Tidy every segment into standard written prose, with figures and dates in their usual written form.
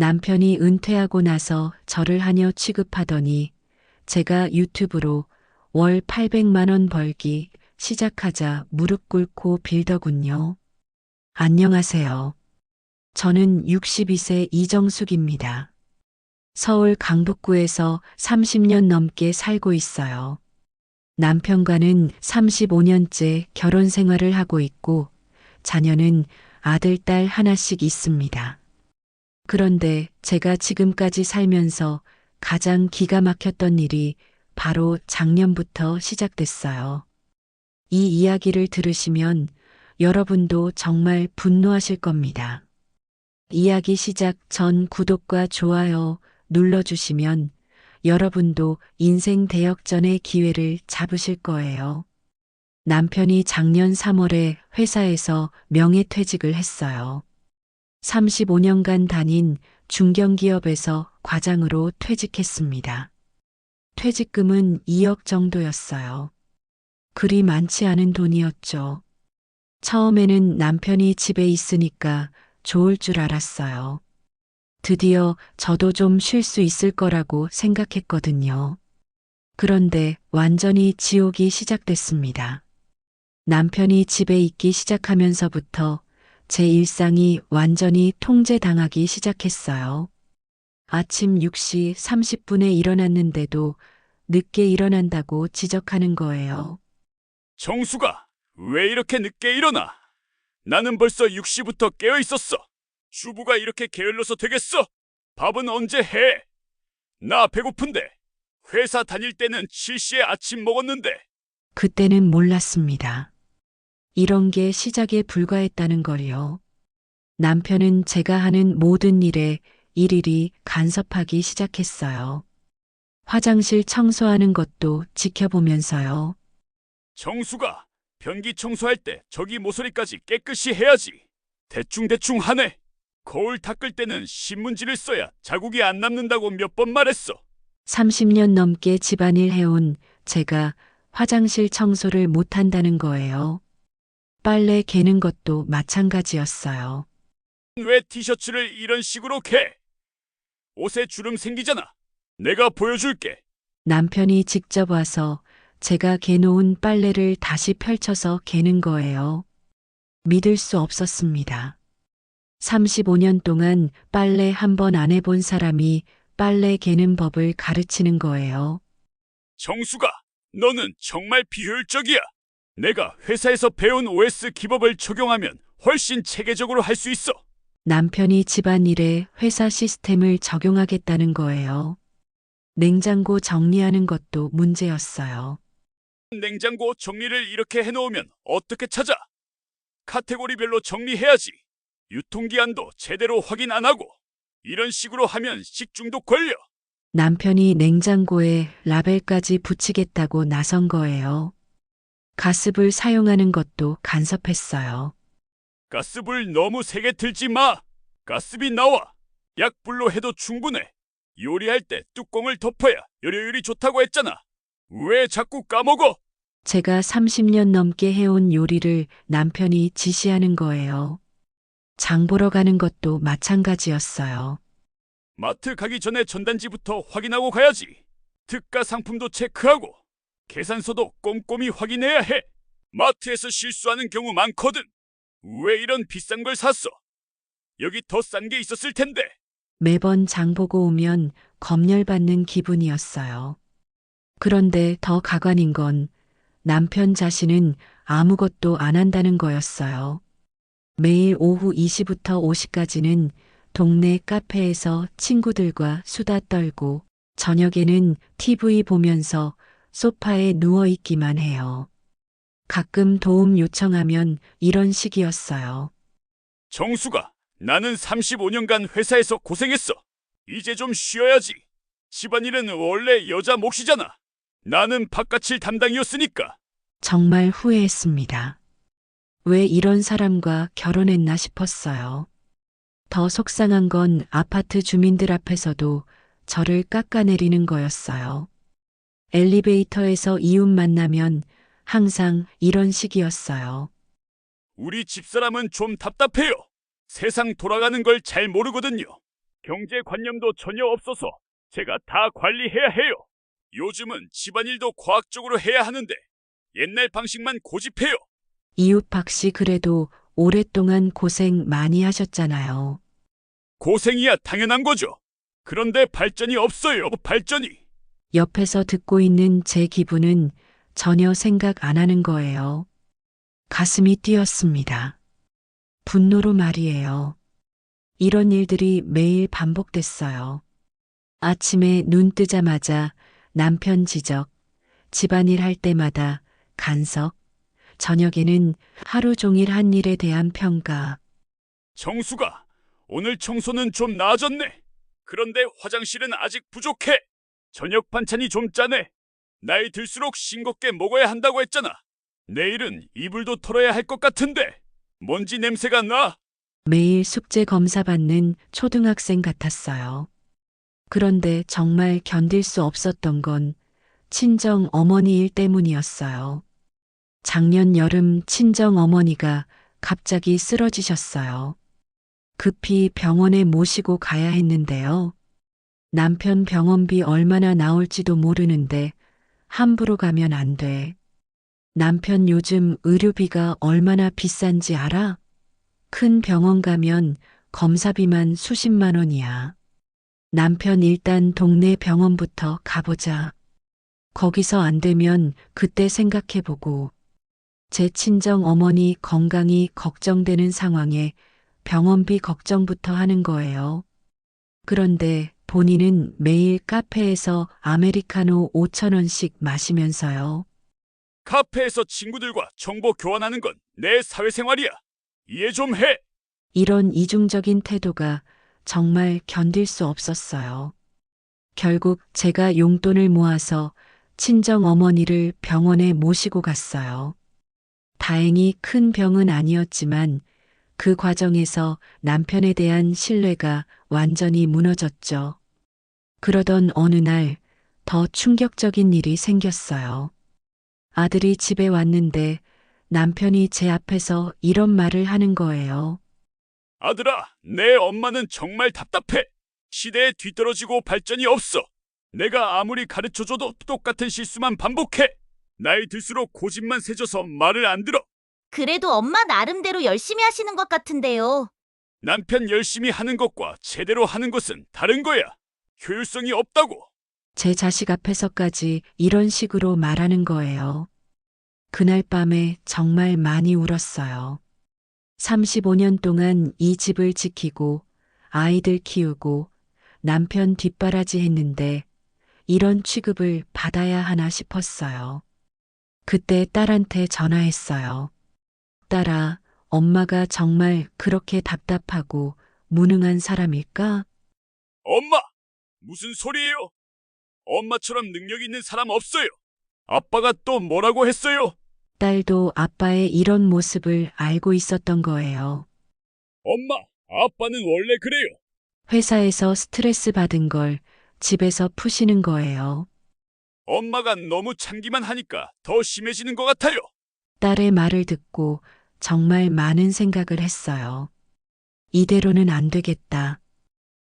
남편이 은퇴하고 나서 저를 하녀 취급하더니 제가 유튜브로 월 800만 원 벌기 시작하자 무릎 꿇고 빌더군요. 안녕하세요. 저는 62세 이정숙입니다. 서울 강북구에서 30년 넘게 살고 있어요. 남편과는 35년째 결혼 생활을 하고 있고 자녀는 아들, 딸 하나씩 있습니다. 그런데 제가 지금까지 살면서 가장 기가 막혔던 일이 바로 작년부터 시작됐어요. 이 이야기를 들으시면 여러분도 정말 분노하실 겁니다. 이야기 시작 전 구독과 좋아요 눌러주시면 여러분도 인생 대역전의 기회를 잡으실 거예요. 남편이 작년 3월에 회사에서 명예퇴직을 했어요. 35년간 다닌 중견기업에서 과장으로 퇴직했습니다. 퇴직금은 2억 정도였어요. 그리 많지 않은 돈이었죠. 처음에는 남편이 집에 있으니까 좋을 줄 알았어요. 드디어 저도 좀 쉴 수 있을 거라고 생각했거든요. 그런데 완전히 지옥이 시작됐습니다. 남편이 집에 있기 시작하면서부터 제 일상이 완전히 통제당하기 시작했어요. 아침 6시 30분에 일어났는데도 늦게 일어난다고 지적하는 거예요. 정수가 왜 이렇게 늦게 일어나? 나는 벌써 6시부터 깨어 있었어. 주부가 이렇게 게을러서 되겠어? 밥은 언제 해? 나 배고픈데. 회사 다닐 때는 7시에 아침 먹었는데. 그때는 몰랐습니다. 이런 게 시작에 불과했다는 걸요. 남편은 제가 하는 모든 일에 일일이 간섭하기 시작했어요. 화장실 청소하는 것도 지켜보면서요. 정수가 변기 청소할 때 저기 모서리까지 깨끗이 해야지. 대충대충 하네. 거울 닦을 때는 신문지를 써야 자국이 안 남는다고 몇 번 말했어. 30년 넘게 집안일 해온 제가 화장실 청소를 못한다는 거예요. 빨래 개는 것도 마찬가지였어요. 왜 티셔츠를 이런 식으로 개? 옷에 주름 생기잖아. 내가 보여줄게. 남편이 직접 와서 제가 개놓은 빨래를 다시 펼쳐서 개는 거예요. 믿을 수 없었습니다. 35년 동안 빨래 한 번 안 해본 사람이 빨래 개는 법을 가르치는 거예요. 정수가, 너는 정말 비효율적이야. 내가 회사에서 배운 OS 기법을 적용하면 훨씬 체계적으로 할 수 있어. 남편이 집안일에 회사 시스템을 적용하겠다는 거예요. 냉장고 정리하는 것도 문제였어요. 냉장고 정리를 이렇게 해놓으면 어떻게 찾아? 카테고리별로 정리해야지. 유통기한도 제대로 확인 안 하고. 이런 식으로 하면 식중독 걸려. 남편이 냉장고에 라벨까지 붙이겠다고 나선 거예요. 가습을 사용하는 것도 간섭했어요. 가스불 너무 세게 틀지 마. 가스비 나와. 약불로 해도 충분해. 요리할 때 뚜껑을 덮어야 요리율이 좋다고 했잖아. 왜 자꾸 까먹어? 제가 30년 넘게 해온 요리를 남편이 지시하는 거예요. 장 보러 가는 것도 마찬가지였어요. 마트 가기 전에 전단지부터 확인하고 가야지. 특가 상품도 체크하고 계산서도 꼼꼼히 확인해야 해. 마트에서 실수하는 경우 많거든. 왜 이런 비싼 걸 샀어? 여기 더 싼 게 있었을 텐데. 매번 장 보고 오면 검열받는 기분이었어요. 그런데 더 가관인 건 남편 자신은 아무것도 안 한다는 거였어요. 매일 오후 2시부터 5시까지는 동네 카페에서 친구들과 수다 떨고 저녁에는 TV 보면서 소파에 누워 있기만 해요. 가끔 도움 요청하면 이런 식이었어요. 정수가, 나는 35년간 회사에서 고생했어. 이제 좀 쉬어야지. 집안일은 원래 여자 몫이잖아. 나는 바깥일 담당이었으니까. 정말 후회했습니다. 왜 이런 사람과 결혼했나 싶었어요. 더 속상한 건 아파트 주민들 앞에서도 저를 깎아내리는 거였어요. 엘리베이터에서 이웃 만나면 항상 이런 식이었어요. 우리 집사람은 좀 답답해요. 세상 돌아가는 걸 잘 모르거든요. 경제관념도 전혀 없어서 제가 다 관리해야 해요. 요즘은 집안일도 과학적으로 해야 하는데 옛날 방식만 고집해요. 이웃 박 씨 그래도 오랫동안 고생 많이 하셨잖아요. 고생이야 당연한 거죠. 그런데 발전이 없어요, 발전이. 옆에서 듣고 있는 제 기분은 전혀 생각 안 하는 거예요. 가슴이 뛰었습니다. 분노로 말이에요. 이런 일들이 매일 반복됐어요. 아침에 눈 뜨자마자 남편 지적, 집안일 할 때마다 간섭, 저녁에는 하루 종일 한 일에 대한 평가. 정수가 오늘 청소는 좀 나아졌네. 그런데 화장실은 아직 부족해. 저녁 반찬이 좀 짜네. 나이 들수록 싱겁게 먹어야 한다고 했잖아. 내일은 이불도 털어야 할 것 같은데 먼지 냄새가 나. 매일 숙제 검사 받는 초등학생 같았어요. 그런데 정말 견딜 수 없었던 건 친정 어머니 일 때문이었어요. 작년 여름 친정 어머니가 갑자기 쓰러지셨어요. 급히 병원에 모시고 가야 했는데요. 남편 병원비 얼마나 나올지도 모르는데 함부로 가면 안 돼. 남편 요즘 의료비가 얼마나 비싼지 알아? 큰 병원 가면 검사비만 수십만 원이야. 남편 일단 동네 병원부터 가보자. 거기서 안 되면 그때 생각해보고. 제 친정 어머니 건강이 걱정되는 상황에 병원비 걱정부터 하는 거예요. 그런데 본인은 매일 카페에서 아메리카노 5,000원씩 마시면서요. 카페에서 친구들과 정보 교환하는 건 내 사회생활이야. 이해 좀 해. 이런 이중적인 태도가 정말 견딜 수 없었어요. 결국 제가 용돈을 모아서 친정 어머니를 병원에 모시고 갔어요. 다행히 큰 병은 아니었지만 그 과정에서 남편에 대한 신뢰가 완전히 무너졌죠. 그러던 어느 날 더 충격적인 일이 생겼어요. 아들이 집에 왔는데 남편이 제 앞에서 이런 말을 하는 거예요. 아들아, 내 엄마는 정말 답답해. 시대에 뒤떨어지고 발전이 없어. 내가 아무리 가르쳐줘도 똑같은 실수만 반복해. 나이 들수록 고집만 세져서 말을 안 들어. 그래도 엄마 나름대로 열심히 하시는 것 같은데요. 남편 열심히 하는 것과 제대로 하는 것은 다른 거야. 효율성이 없다고. 제 자식 앞에서까지 이런 식으로 말하는 거예요. 그날 밤에 정말 많이 울었어요. 35년 동안 이 집을 지키고 아이들 키우고 남편 뒷바라지 했는데 이런 취급을 받아야 하나 싶었어요. 그때 딸한테 전화했어요. 딸아, 엄마가 정말 그렇게 답답하고 무능한 사람일까? 엄마, 무슨 소리예요? 엄마처럼 능력 있는 사람 없어요. 아빠가 또 뭐라고 했어요? 딸도 아빠의 이런 모습을 알고 있었던 거예요. 엄마, 아빠는 원래 그래요. 회사에서 스트레스 받은 걸 집에서 푸시는 거예요. 엄마가 너무 참기만 하니까 더 심해지는 것 같아요. 딸의 말을 듣고 정말 많은 생각을 했어요. 이대로는 안 되겠다.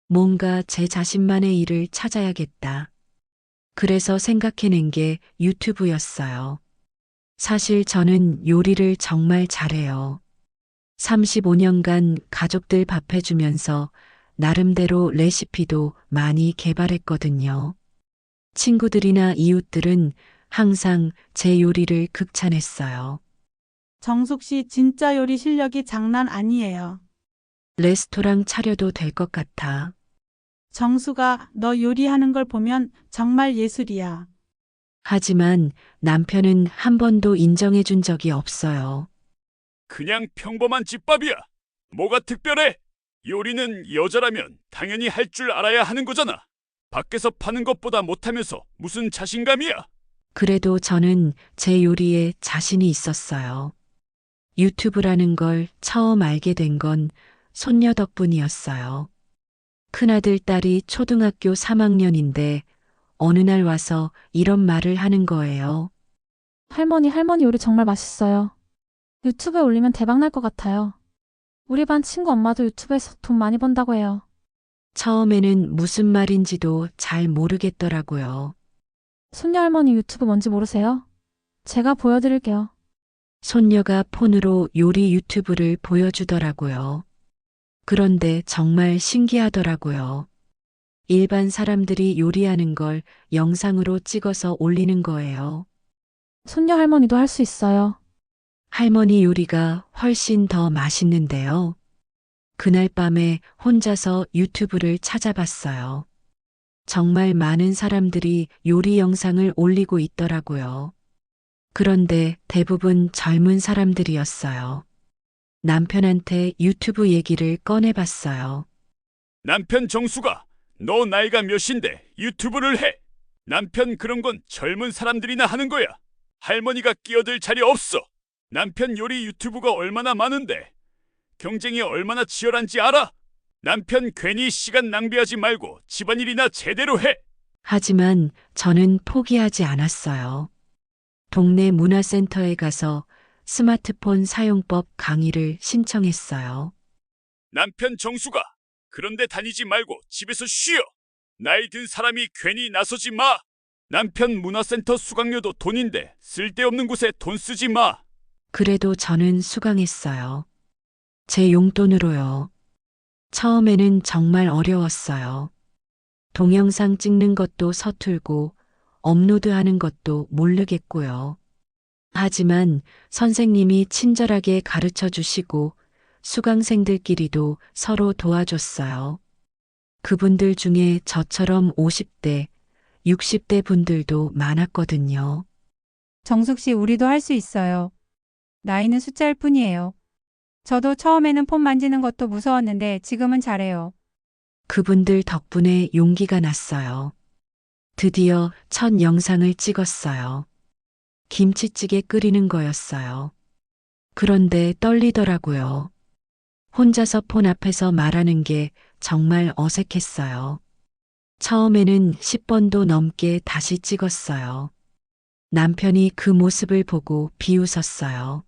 뭔가 제 자신만의 일을 찾아야겠다. 그래서 생각해낸 게 유튜브였어요. 사실 저는 요리를 정말 잘해요. 35년간 가족들 밥 해주면서 나름대로 레시피도 많이 개발했거든요. 친구들이나 이웃들은 항상 제 요리를 극찬했어요. 정숙 씨 진짜 요리 실력이 장난 아니에요. 레스토랑 차려도 될 것 같아. 정수가 너 요리하는 걸 보면 정말 예술이야. 하지만 남편은 한 번도 인정해 준 적이 없어요. 그냥 평범한 집밥이야. 뭐가 특별해? 요리는 여자라면 당연히 할 줄 알아야 하는 거잖아. 밖에서 파는 것보다 못하면서 무슨 자신감이야? 그래도 저는 제 요리에 자신이 있었어요. 유튜브라는 걸 처음 알게 된 건 손녀 덕분이었어요. 큰아들 딸이 초등학교 3학년인데 어느 날 와서 이런 말을 하는 거예요. 할머니 요리 정말 맛있어요. 유튜브에 올리면 대박 날 것 같아요. 우리 반 친구 엄마도 유튜브에서 돈 많이 번다고 해요. 처음에는 무슨 말인지도 잘 모르겠더라고요. 손녀 할머니 유튜브 뭔지 모르세요? 제가 보여드릴게요. 손녀가 폰으로 요리 유튜브를 보여주더라고요. 그런데 정말 신기하더라고요. 일반 사람들이 요리하는 걸 영상으로 찍어서 올리는 거예요. 손녀 할머니도 할 수 있어요. 할머니 요리가 훨씬 더 맛있는데요. 그날 밤에 혼자서 유튜브를 찾아봤어요. 정말 많은 사람들이 요리 영상을 올리고 있더라고요. 그런데 대부분 젊은 사람들이었어요. 남편한테 유튜브 얘기를 꺼내봤어요. 남편 정수가 너 나이가 몇인데 유튜브를 해? 남편 그런 건 젊은 사람들이나 하는 거야. 할머니가 끼어들 자리 없어. 남편 요리 유튜브가 얼마나 많은데 경쟁이 얼마나 치열한지 알아? 남편 괜히 시간 낭비하지 말고 집안일이나 제대로 해. 하지만 저는 포기하지 않았어요. 동네 문화센터에 가서 스마트폰 사용법 강의를 신청했어요. 남편 정수가 그런데 다니지 말고 집에서 쉬어. 나이 든 사람이 괜히 나서지 마. 남편 문화센터 수강료도 돈인데 쓸데없는 곳에 돈 쓰지 마. 그래도 저는 수강했어요. 제 용돈으로요. 처음에는 정말 어려웠어요. 동영상 찍는 것도 서툴고 업로드하는 것도 모르겠고요. 하지만 선생님이 친절하게 가르쳐 주시고 수강생들끼리도 서로 도와줬어요. 그분들 중에 저처럼 50대, 60대 분들도 많았거든요. 정숙 씨, 우리도 할 수 있어요. 나이는 숫자일 뿐이에요. 저도 처음에는 폰 만지는 것도 무서웠는데 지금은 잘해요. 그분들 덕분에 용기가 났어요. 드디어 첫 영상을 찍었어요. 김치찌개 끓이는 거였어요. 그런데 떨리더라고요. 혼자서 폰 앞에서 말하는 게 정말 어색했어요. 처음에는 10번도 넘게 다시 찍었어요. 남편이 그 모습을 보고 비웃었어요.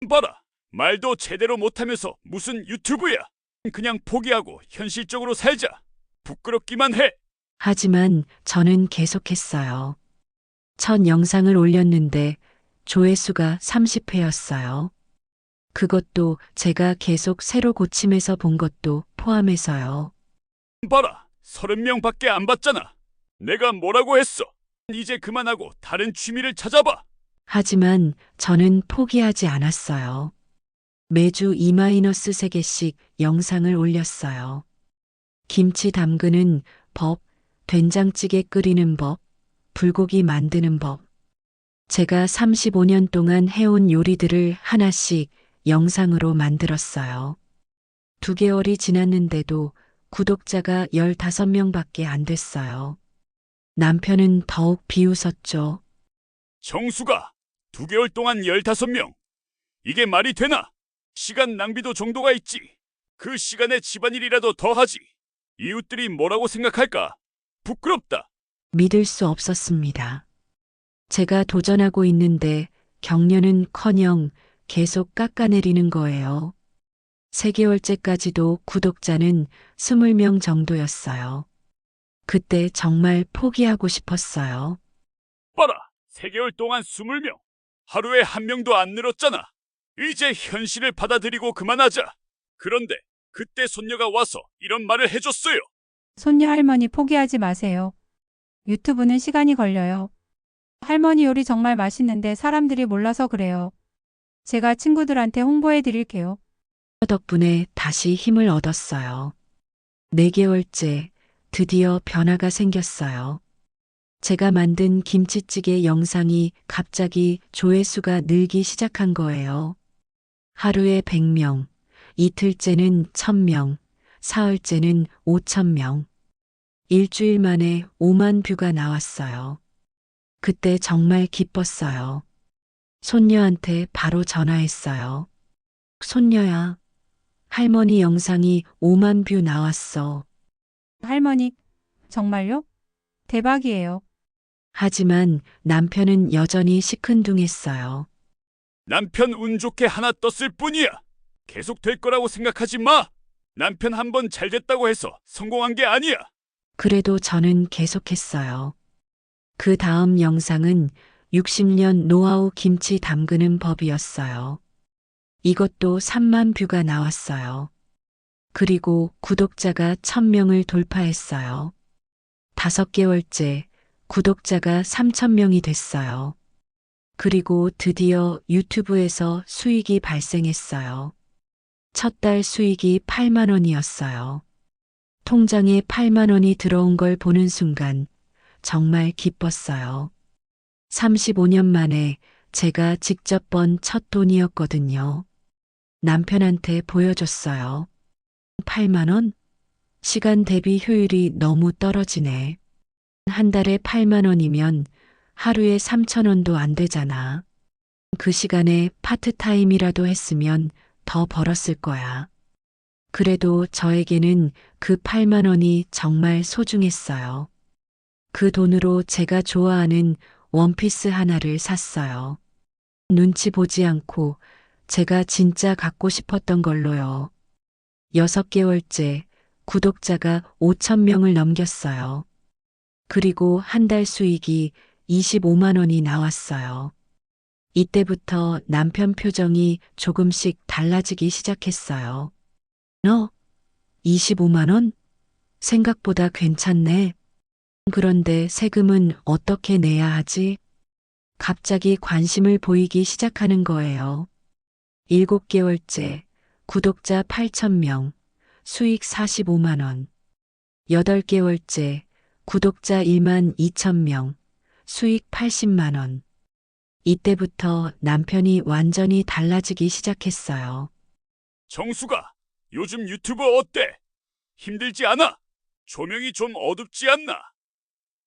봐라. 말도 제대로 못하면서 무슨 유튜브야. 그냥 포기하고 현실적으로 살자. 부끄럽기만 해. 하지만 저는 계속했어요. 첫 영상을 올렸는데 조회수가 30회였어요. 그것도 제가 계속 새로 고침해서 본 것도 포함해서요. 봐라. 30명밖에 안 봤잖아. 내가 뭐라고 했어. 이제 그만하고 다른 취미를 찾아봐. 하지만 저는 포기하지 않았어요. 매주 2-3개씩 영상을 올렸어요. 김치 담그는 법, 된장찌개 끓이는 법, 불고기 만드는 법. 제가 35년 동안 해온 요리들을 하나씩 영상으로 만들었어요. 2개월이 지났는데도 구독자가 15명밖에 안 됐어요. 남편은 더욱 비웃었죠. 정수가 2개월 동안 15명. 이게 말이 되나? 시간 낭비도 정도가 있지. 그 시간에 집안일이라도 더 하지. 이웃들이 뭐라고 생각할까? 부끄럽다. 믿을 수 없었습니다. 제가 도전하고 있는데 격려는커녕 계속 깎아내리는 거예요. 3개월째까지도 구독자는 20명 정도였어요. 그때 정말 포기하고 싶었어요. 봐라. 3개월 동안 20명. 하루에 1명도 안 늘었잖아. 이제 현실을 받아들이고 그만하자. 그런데 그때 손녀가 와서 이런 말을 해줬어요. 손녀 할머니 포기하지 마세요. 유튜브는 시간이 걸려요. 할머니 요리 정말 맛있는데 사람들이 몰라서 그래요. 제가 친구들한테 홍보해 드릴게요. 덕분에 다시 힘을 얻었어요. 4개월째 드디어 변화가 생겼어요. 제가 만든 김치찌개 영상이 갑자기 조회수가 늘기 시작한 거예요. 하루에 100명, 이틀째는 1000명, 사흘째는 5000명. 일주일 만에 5만 뷰가 나왔어요. 그때 정말 기뻤어요. 손녀한테 바로 전화했어요. 손녀야, 할머니 영상이 5만 뷰 나왔어. 할머니, 정말요? 대박이에요. 하지만 남편은 여전히 시큰둥했어요. 남편 운 좋게 하나 떴을 뿐이야. 계속 될 거라고 생각하지 마. 남편 한 번 잘 됐다고 해서 성공한 게 아니야. 그래도 저는 계속했어요. 그 다음 영상은 60년 노하우 김치 담그는 법이었어요. 이것도 3만 뷰가 나왔어요. 그리고 구독자가 1000명을 돌파했어요. 5개월째 구독자가 3000명이 됐어요. 그리고 드디어 유튜브에서 수익이 발생했어요. 첫 달 수익이 8만 원이었어요. 통장에 8만 원이 들어온 걸 보는 순간 정말 기뻤어요. 35년 만에 제가 직접 번 첫 돈이었거든요. 남편한테 보여줬어요. 8만 원? 시간 대비 효율이 너무 떨어지네. 한 달에 8만 원이면 하루에 3천 원도 안 되잖아. 그 시간에 파트타임이라도 했으면 더 벌었을 거야. 그래도 저에게는 그 8만 원이 정말 소중했어요. 그 돈으로 제가 좋아하는 원피스 하나를 샀어요. 눈치 보지 않고 제가 진짜 갖고 싶었던 걸로요. 6개월째 구독자가 5천 명을 넘겼어요. 그리고 한 달 수익이 25만 원이 나왔어요. 이때부터 남편 표정이 조금씩 달라지기 시작했어요. 너? 25만 원? 생각보다 괜찮네. 그런데 세금은 어떻게 내야 하지? 갑자기 관심을 보이기 시작하는 거예요. 7개월째 구독자 8,000명, 수익 45만 원. 8개월째 구독자 1만 2천 수익 80만 원. 이때부터 남편이 완전히 달라지기 시작했어요. 정수가 요즘 유튜브 어때? 힘들지 않아? 조명이 좀 어둡지 않나?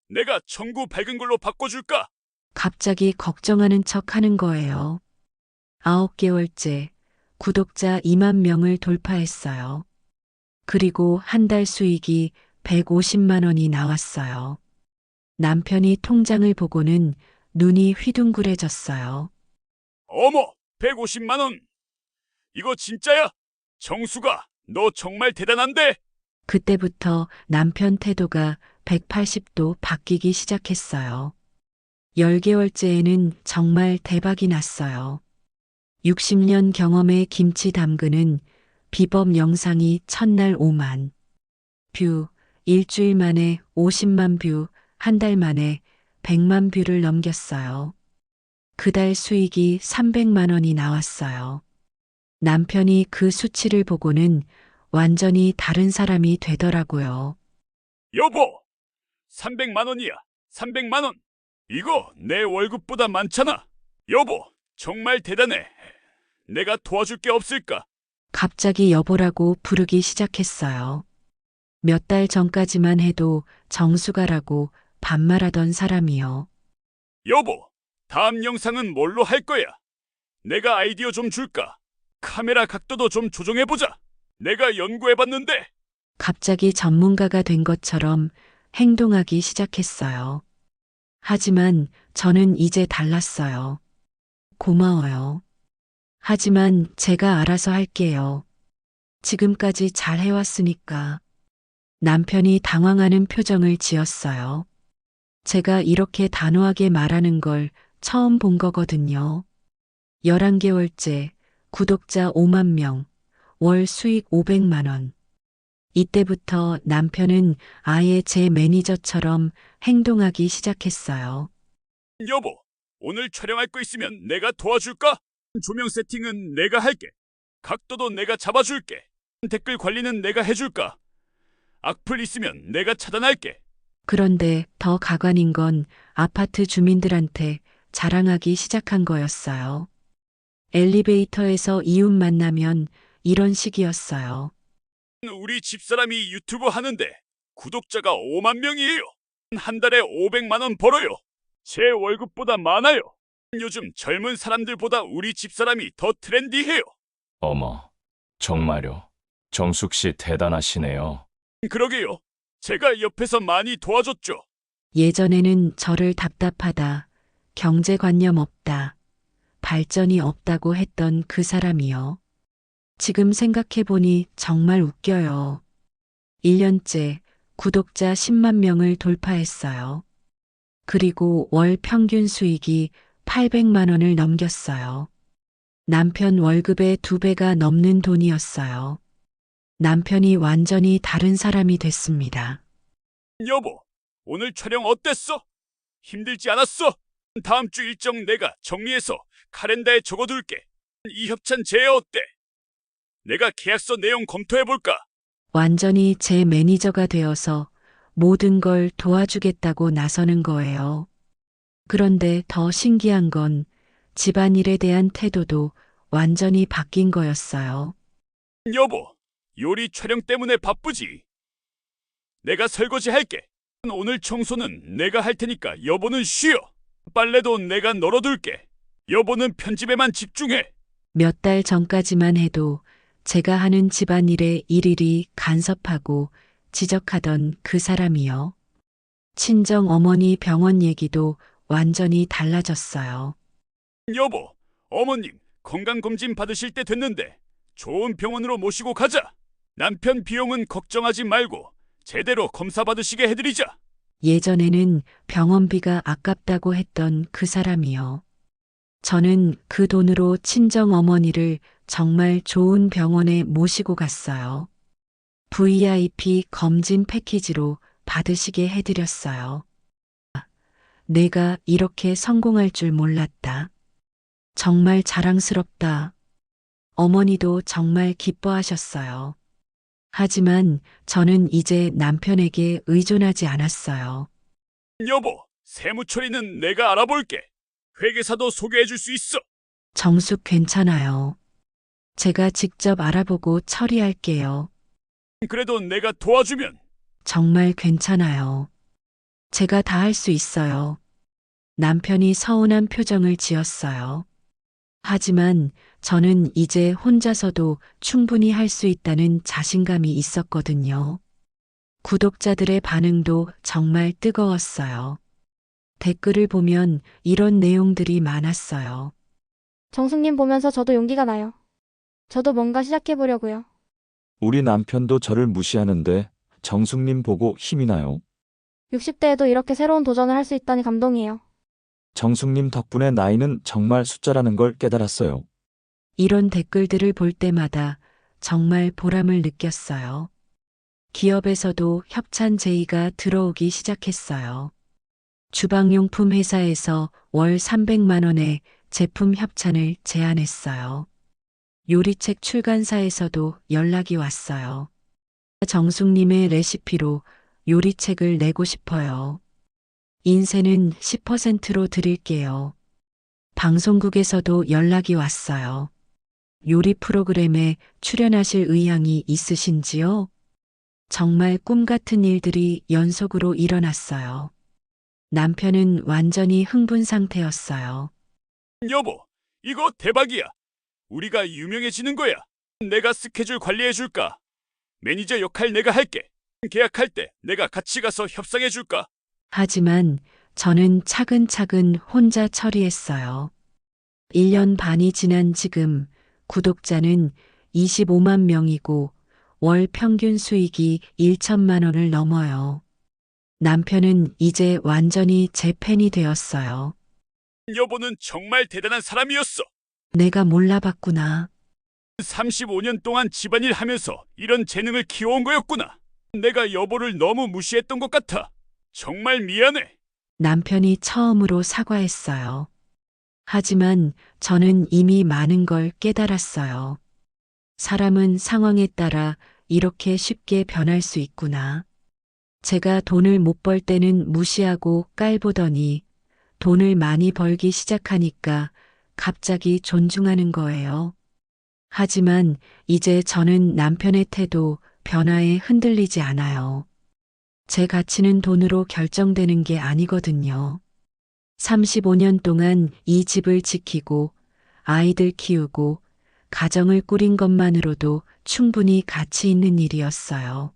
내가 청구 밝은 걸로 바꿔줄까? 갑자기 걱정하는 척 하는 거예요. 9개월째 구독자 2만 명을 돌파했어요. 그리고 한 달 수익이 150만 원이 나왔어요. 남편이 통장을 보고는 눈이 휘둥그레졌어요. 어머, 150만 원. 이거 진짜야? 정수가, 너 정말 대단한데? 그때부터 남편 태도가 180도 바뀌기 시작했어요. 10개월째에는 정말 대박이 났어요. 60년 경험의 김치 담그는 비법 영상이 첫날 5만 뷰, 일주일 만에 50만 뷰, 한 달 만에 100만 뷰를 넘겼어요. 그달 수익이 300만 원이 나왔어요. 남편이 그 수치를 보고는 완전히 다른 사람이 되더라고요. 여보, 300만 원이야. 300만 원. 이거 내 월급보다 많잖아. 여보, 정말 대단해. 내가 도와줄 게 없을까? 갑자기 여보라고 부르기 시작했어요. 몇 달 전까지만 해도 정수가라고 반말하던 사람이요. 여보, 다음 영상은 뭘로 할 거야? 내가 아이디어 좀 줄까? 카메라 각도도 좀 조정해보자. 내가 연구해봤는데. 갑자기 전문가가 된 것처럼 행동하기 시작했어요. 하지만 저는 이제 달랐어요. 고마워요. 하지만 제가 알아서 할게요. 지금까지 잘 해왔으니까. 남편이 당황하는 표정을 지었어요. 제가 이렇게 단호하게 말하는 걸 처음 본 거거든요. 11개월째 구독자 5만 명, 월 수익 500만 원. 이때부터 남편은 아예 제 매니저처럼 행동하기 시작했어요. 여보, 오늘 촬영할 거 있으면 내가 도와줄까? 조명 세팅은 내가 할게. 각도도 내가 잡아줄게. 댓글 관리는 내가 해줄까? 악플 있으면 내가 차단할게. 그런데 더 가관인 건 아파트 주민들한테 자랑하기 시작한 거였어요. 엘리베이터에서 이웃 만나면 이런 식이었어요. 우리 집사람이 유튜브 하는데 구독자가 5만 명이에요. 한 달에 500만 원 벌어요. 제 월급보다 많아요. 요즘 젊은 사람들보다 우리 집사람이 더 트렌디해요. 어머, 정말요. 정숙 씨 대단하시네요. 그러게요. 제가 옆에서 많이 도와줬죠. 예전에는 저를 답답하다, 경제관념 없다, 발전이 없다고 했던 그 사람이요. 지금 생각해보니 정말 웃겨요. 1년째 구독자 10만 명을 돌파했어요. 그리고 월 평균 수익이 800만 원을 넘겼어요. 남편 월급의 2배가 넘는 돈이었어요. 남편이 완전히 다른 사람이 됐습니다. 여보, 오늘 촬영 어땠어? 힘들지 않았어? 다음 주 일정 내가 정리해서 카렌다에 적어둘게. 이 협찬 제의 어때? 내가 계약서 내용 검토해볼까? 완전히 제 매니저가 되어서 모든 걸 도와주겠다고 나서는 거예요. 그런데 더 신기한 건 집안일에 대한 태도도 완전히 바뀐 거였어요. 여보, 요리 촬영 때문에 바쁘지? 내가 설거지 할게. 오늘 청소는 내가 할 테니까 여보는 쉬어. 빨래도 내가 널어둘게. 여보는 편집에만 집중해. 몇 달 전까지만 해도 제가 하는 집안일에 일일이 간섭하고 지적하던 그 사람이요. 친정 어머니 병원 얘기도 완전히 달라졌어요. 여보, 어머님 건강검진 받으실 때 됐는데 좋은 병원으로 모시고 가자. 남편 비용은 걱정하지 말고 제대로 검사 받으시게 해드리자. 예전에는 병원비가 아깝다고 했던 그 사람이요. 저는 그 돈으로 친정 어머니를 정말 좋은 병원에 모시고 갔어요. VIP 검진 패키지로 받으시게 해드렸어요. 내가 이렇게 성공할 줄 몰랐다. 정말 자랑스럽다. 어머니도 정말 기뻐하셨어요. 하지만 저는 이제 남편에게 의존하지 않았어요. 여보, 세무 처리는 내가 알아볼게. 회계사도 소개해줄 수 있어. 정숙 괜찮아요. 제가 직접 알아보고 처리할게요. 그래도 내가 도와주면. 정말 괜찮아요. 제가 다 할 수 있어요. 남편이 서운한 표정을 지었어요. 하지만 저는 이제 혼자서도 충분히 할 수 있다는 자신감이 있었거든요. 구독자들의 반응도 정말 뜨거웠어요. 댓글을 보면 이런 내용들이 많았어요. 정숙님 보면서 저도 용기가 나요. 저도 뭔가 시작해보려고요. 우리 남편도 저를 무시하는데 정숙님 보고 힘이 나요. 60대에도 이렇게 새로운 도전을 할 수 있다니 감동이에요. 정숙님 덕분에 나이는 정말 숫자라는 걸 깨달았어요. 이런 댓글들을 볼 때마다 정말 보람을 느꼈어요. 기업에서도 협찬 제의가 들어오기 시작했어요. 주방용품 회사에서 월 300만 원의 제품 협찬을 제안했어요. 요리책 출간사에서도 연락이 왔어요. 정숙님의 레시피로 요리책을 내고 싶어요. 인쇄는 10%로 드릴게요. 방송국에서도 연락이 왔어요. 요리 프로그램에 출연하실 의향이 있으신지요? 정말 꿈 같은 일들이 연속으로 일어났어요. 남편은 완전히 흥분 상태였어요. 여보, 이거 대박이야. 우리가 유명해지는 거야. 내가 스케줄 관리해줄까? 매니저 역할 내가 할게. 계약할 때 내가 같이 가서 협상해줄까? 하지만 저는 차근차근 혼자 처리했어요. 1년 반이 지난 지금 구독자는 25만 명이고 월 평균 수익이 1천만 원을 넘어요. 남편은 이제 완전히 제 팬이 되었어요. 여보는 정말 대단한 사람이었어. 내가 몰라봤구나. 35년 동안 집안일 하면서 이런 재능을 키워온 거였구나. 내가 여보를 너무 무시했던 것 같아. 정말 미안해. 남편이 처음으로 사과했어요. 하지만 저는 이미 많은 걸 깨달았어요. 사람은 상황에 따라 이렇게 쉽게 변할 수 있구나. 제가 돈을 못 벌 때는 무시하고 깔보더니 돈을 많이 벌기 시작하니까 갑자기 존중하는 거예요. 하지만 이제 저는 남편의 태도, 변화에 흔들리지 않아요. 제 가치는 돈으로 결정되는 게 아니거든요. 35년 동안 이 집을 지키고 아이들 키우고 가정을 꾸린 것만으로도 충분히 가치 있는 일이었어요.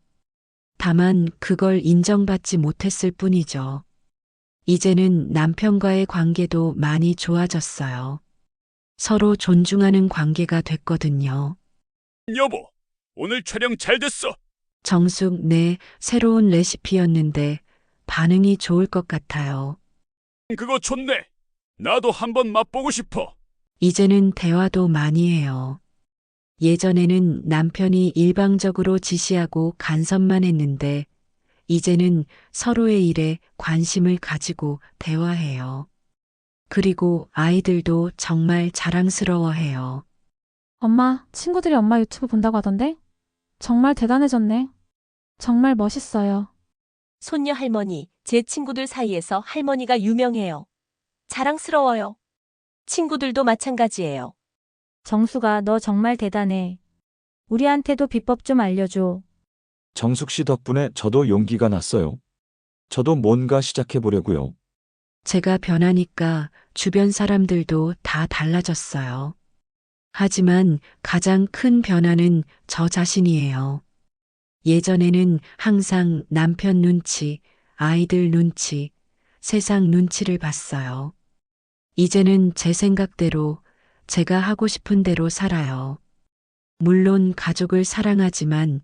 다만 그걸 인정받지 못했을 뿐이죠. 이제는 남편과의 관계도 많이 좋아졌어요. 서로 존중하는 관계가 됐거든요. 여보, 오늘 촬영 잘 됐어. 정숙, 네, 새로운 레시피였는데 반응이 좋을 것 같아요. 그거 좋네. 나도 한번 맛보고 싶어. 이제는 대화도 많이 해요. 예전에는 남편이 일방적으로 지시하고 간섭만 했는데 이제는 서로의 일에 관심을 가지고 대화해요. 그리고 아이들도 정말 자랑스러워해요. 엄마, 친구들이 엄마 유튜브 본다고 하던데? 정말 대단해졌네. 정말 멋있어요. 손녀 할머니, 제 친구들 사이에서 할머니가 유명해요. 자랑스러워요. 친구들도 마찬가지예요. 정수가 너 정말 대단해. 우리한테도 비법 좀 알려줘. 정숙 씨 덕분에 저도 용기가 났어요. 저도 뭔가 시작해 보려고요. 제가 변하니까 주변 사람들도 다 달라졌어요. 하지만 가장 큰 변화는 저 자신이에요. 예전에는 항상 남편 눈치, 아이들 눈치, 세상 눈치를 봤어요. 이제는 제 생각대로 제가 하고 싶은 대로 살아요. 물론 가족을 사랑하지만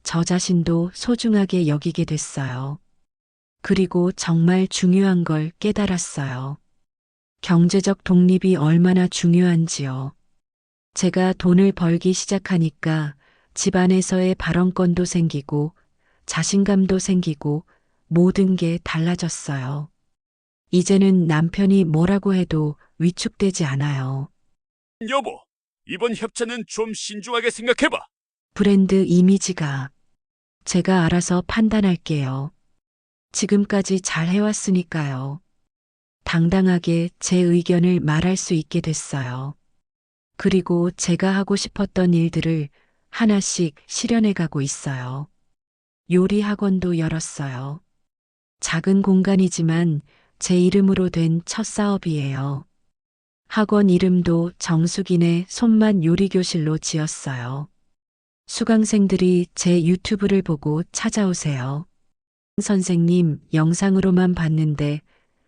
저 자신도 소중하게 여기게 됐어요. 그리고 정말 중요한 걸 깨달았어요. 경제적 독립이 얼마나 중요한지요. 제가 돈을 벌기 시작하니까 집안에서의 발언권도 생기고 자신감도 생기고 모든 게 달라졌어요. 이제는 남편이 뭐라고 해도 위축되지 않아요. 여보, 이번 협찬은 좀 신중하게 생각해봐. 브랜드 이미지가 제가 알아서 판단할게요. 지금까지 잘 해왔으니까요. 당당하게 제 의견을 말할 수 있게 됐어요. 그리고 제가 하고 싶었던 일들을 하나씩 실현해 가고 있어요. 요리 학원도 열었어요. 작은 공간이지만 제 이름으로 된 첫 사업이에요. 학원 이름도 정숙이네 손맛 요리교실로 지었어요. 수강생들이 제 유튜브를 보고 찾아오세요. 선생님, 영상으로만 봤는데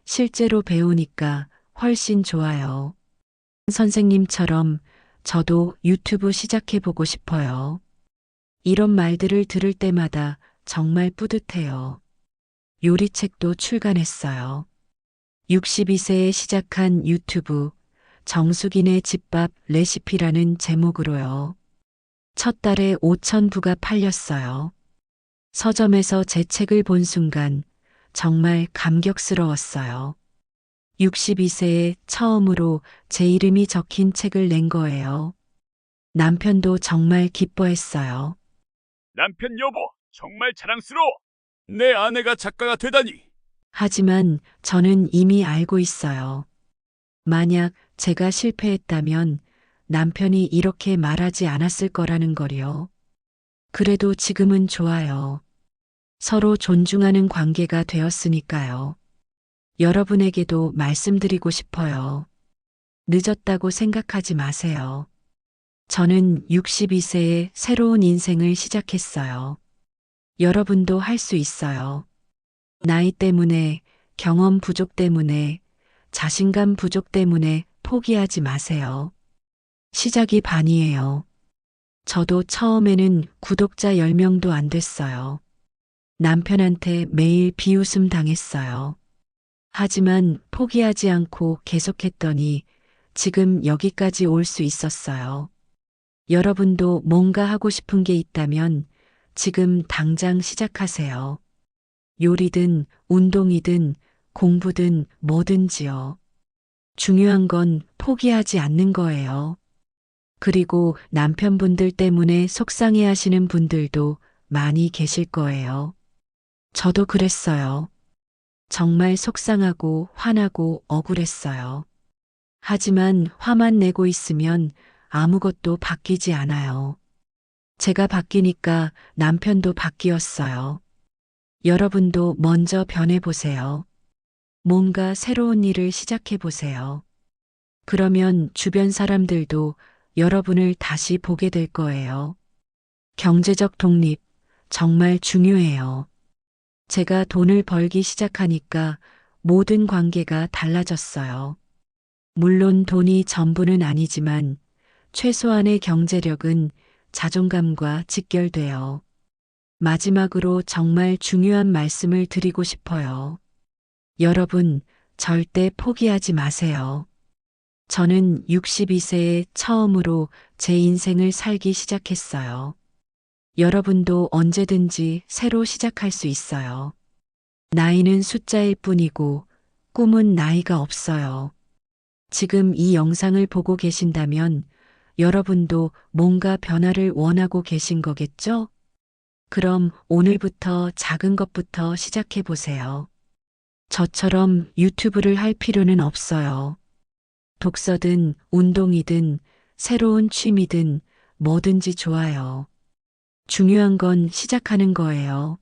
실제로 배우니까 훨씬 좋아요. 선생님처럼 저도 유튜브 시작해보고 싶어요. 이런 말들을 들을 때마다 정말 뿌듯해요. 요리책도 출간했어요. 62세에 시작한 유튜브 정숙이네 집밥 레시피라는 제목으로요. 첫 달에 5,000부가 팔렸어요. 서점에서 제 책을 본 순간 정말 감격스러웠어요. 62세에 처음으로 제 이름이 적힌 책을 낸 거예요. 남편도 정말 기뻐했어요. 남편 여보, 정말 자랑스러워. 내 아내가 작가가 되다니. 하지만 저는 이미 알고 있어요. 만약 제가 실패했다면 남편이 이렇게 말하지 않았을 거라는 거요. 그래도 지금은 좋아요. 서로 존중하는 관계가 되었으니까요. 여러분에게도 말씀드리고 싶어요. 늦었다고 생각하지 마세요. 저는 62세에 새로운 인생을 시작했어요. 여러분도 할 수 있어요. 나이 때문에, 경험 부족 때문에, 자신감 부족 때문에 포기하지 마세요. 시작이 반이에요. 저도 처음에는 구독자 10명도 안 됐어요. 남편한테 매일 비웃음 당했어요. 하지만 포기하지 않고 계속했더니 지금 여기까지 올 수 있었어요. 여러분도 뭔가 하고 싶은 게 있다면 지금 당장 시작하세요. 요리든 운동이든 공부든 뭐든지요. 중요한 건 포기하지 않는 거예요. 그리고 남편분들 때문에 속상해 하시는 분들도 많이 계실 거예요. 저도 그랬어요. 정말 속상하고 화나고 억울했어요. 하지만 화만 내고 있으면 아무것도 바뀌지 않아요. 제가 바뀌니까 남편도 바뀌었어요. 여러분도 먼저 변해보세요. 뭔가 새로운 일을 시작해보세요. 그러면 주변 사람들도 여러분을 다시 보게 될 거예요. 경제적 독립 정말 중요해요. 제가 돈을 벌기 시작하니까 모든 관계가 달라졌어요. 물론 돈이 전부는 아니지만 최소한의 경제력은 자존감과 직결돼요. 마지막으로 정말 중요한 말씀을 드리고 싶어요. 여러분, 절대 포기하지 마세요. 저는 62세에 처음으로 제 인생을 살기 시작했어요. 여러분도 언제든지 새로 시작할 수 있어요. 나이는 숫자일 뿐이고 꿈은 나이가 없어요. 지금 이 영상을 보고 계신다면 여러분도 뭔가 변화를 원하고 계신 거겠죠? 그럼 오늘부터 작은 것부터 시작해 보세요. 저처럼 유튜브를 할 필요는 없어요. 독서든 운동이든 새로운 취미든 뭐든지 좋아요. 중요한 건 시작하는 거예요.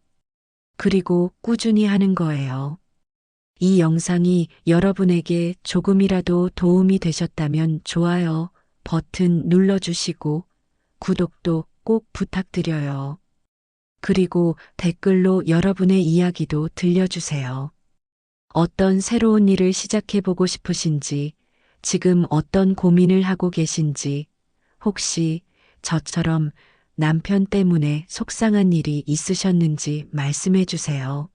그리고 꾸준히 하는 거예요. 이 영상이 여러분에게 조금이라도 도움이 되셨다면 좋아요 버튼 눌러주시고 구독도 꼭 부탁드려요. 그리고 댓글로 여러분의 이야기도 들려주세요. 어떤 새로운 일을 시작해보고 싶으신지, 지금 어떤 고민을 하고 계신지, 혹시 저처럼 남편 때문에 속상한 일이 있으셨는지 말씀해 주세요.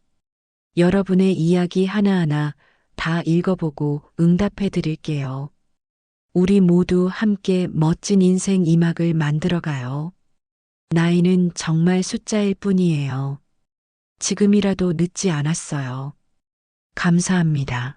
여러분의 이야기 하나하나 다 읽어보고 응답해 드릴게요. 우리 모두 함께 멋진 인생 이막을 만들어가요. 나이는 정말 숫자일 뿐이에요. 지금이라도 늦지 않았어요. 감사합니다.